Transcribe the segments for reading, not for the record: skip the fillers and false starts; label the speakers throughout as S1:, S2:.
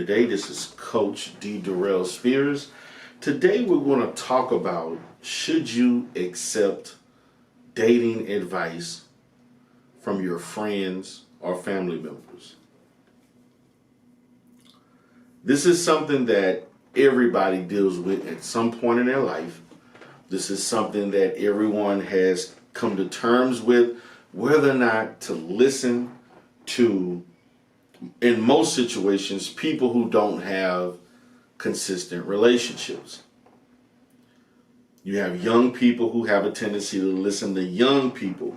S1: today. This is Coach D. Durrell Spears. Today we're going to talk about, should you accept dating advice from your friends or family members? This is something that everybody deals with at some point in their life. This is something that everyone has come to terms with, whether or not to listen to, in most situations, people who don't have consistent relationships. You have young people who have a tendency to listen to young people,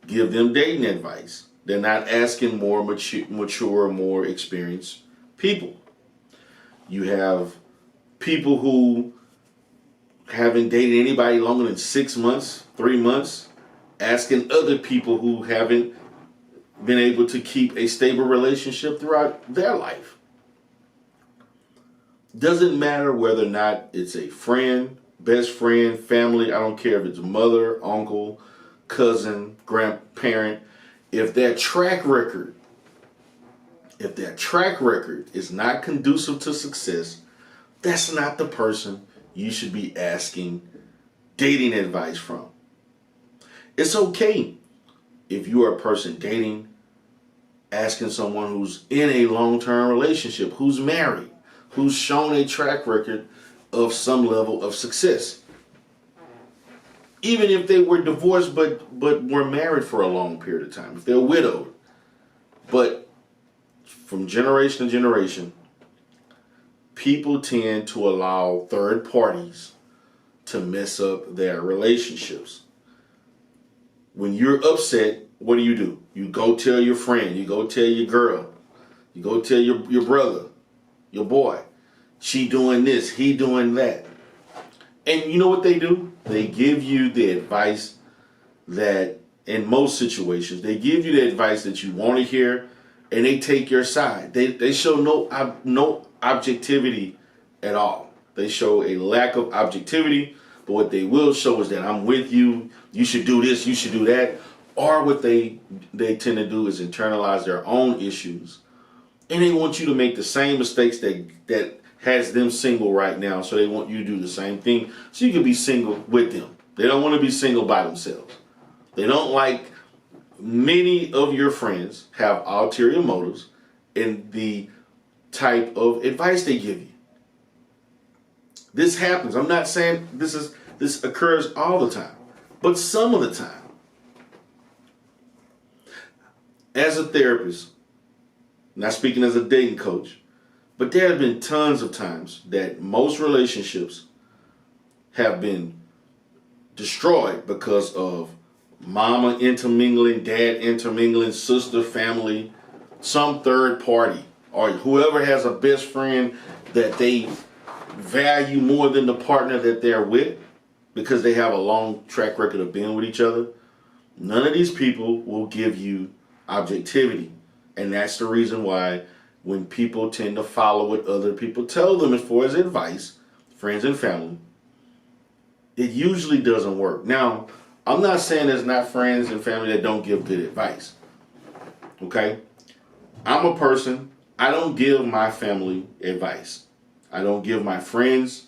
S1: give them dating advice. They're not asking more mature, more experienced people. You have people who haven't dated anybody longer than 6 months, 3 months, asking other people who haven't been able to keep a stable relationship throughout their life. Doesn't matter whether or not it's a friend, best friend, family. I don't care if it's mother, uncle, cousin, grandparent. If their track record is not conducive to success, that's not the person you should be asking dating advice from. It's okay if you are a person dating, asking someone who's in a long-term relationship, who's married, who's shown a track record of some level of success. Even if they were divorced but were married for a long period of time, if they're widowed. But from generation to generation, people tend to allow third parties to mess up their relationships. When you're upset, what do? You go tell your friend, you go tell your girl, you go tell your brother, your boy, she doing this, he doing that. And you know what they do? They give you the advice that, in most situations, they give you the advice that you want to hear, and they take your side. They show no objectivity at all. They show a lack of objectivity, but what they will show is that I'm with you, you should do this, you should do that. Or what they tend to do is internalize their own issues, and they want you to make the same mistakes that has them single right now, so they want you to do the same thing so you can be single with them. They don't want to be single by themselves. They don't like, many of your friends have ulterior motives in the type of advice they give you. This happens. I'm not saying this occurs all the time, but some of the time. As a therapist, not speaking as a dating coach, but there have been tons of times that most relationships have been destroyed because of mama intermingling, dad intermingling, sister, family, some third party, or whoever has a best friend that they value more than the partner that they're with because they have a long track record of being with each other. None of these people will give you objectivity. And that's the reason why when people tend to follow what other people tell them as far as advice, friends and family, it usually doesn't work. Now, I'm not saying there's not friends and family that don't give good advice. Okay? I'm a person, I don't give my family advice. I don't give my friends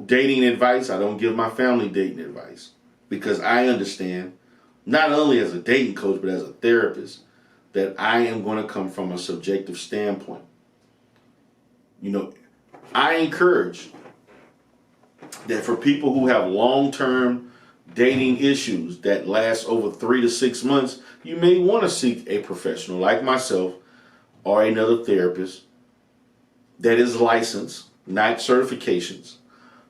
S1: dating advice. I don't give my family dating advice. Because I understand, not only as a dating coach, but as a therapist, that I am going to come from a subjective standpoint. You know, I encourage that for people who have long-term dating issues that last over 3 to 6 months, you may want to seek a professional like myself or another therapist that is licensed, not certifications,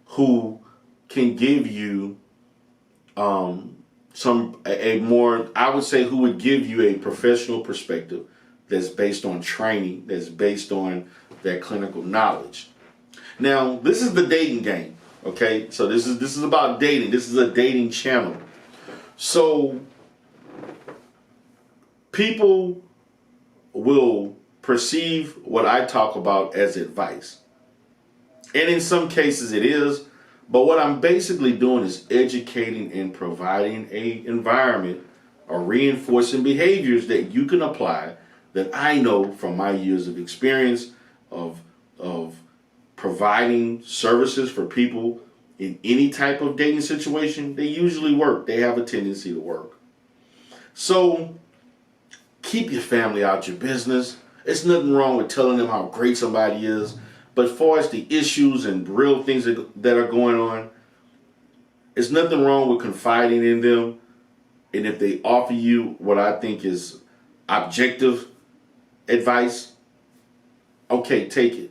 S1: who can give you I would say, who would give you a professional perspective that's based on training, that's based on their clinical knowledge. Now, this is the dating game, okay? So this is about dating. This is a dating channel. So people will perceive what I talk about as advice. And in some cases it is, but what I'm basically doing is educating and providing an environment or reinforcing behaviors that you can apply that I know from my years of experience of providing services for people in any type of dating situation, they usually work. They have a tendency to work. So keep your family out your business. It's nothing wrong with telling them how great somebody is. But as far as the issues and real things that are going on, there's nothing wrong with confiding in them. And if they offer you what I think is objective advice, okay, take it.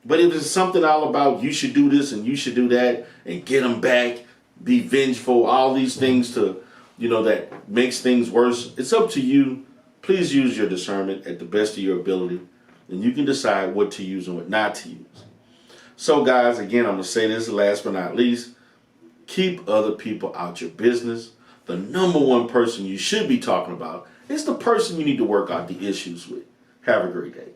S1: But if it's something all about you should do this and you should do that and get them back, be vengeful, all these things that makes things worse, it's up to you. Please use your discernment at the best of your ability, and you can decide what to use and what not to use. So guys, again, I'm going to say this last but not least, keep other people out your business. The number one person you should be talking about is the person you need to work out the issues with. Have a great day.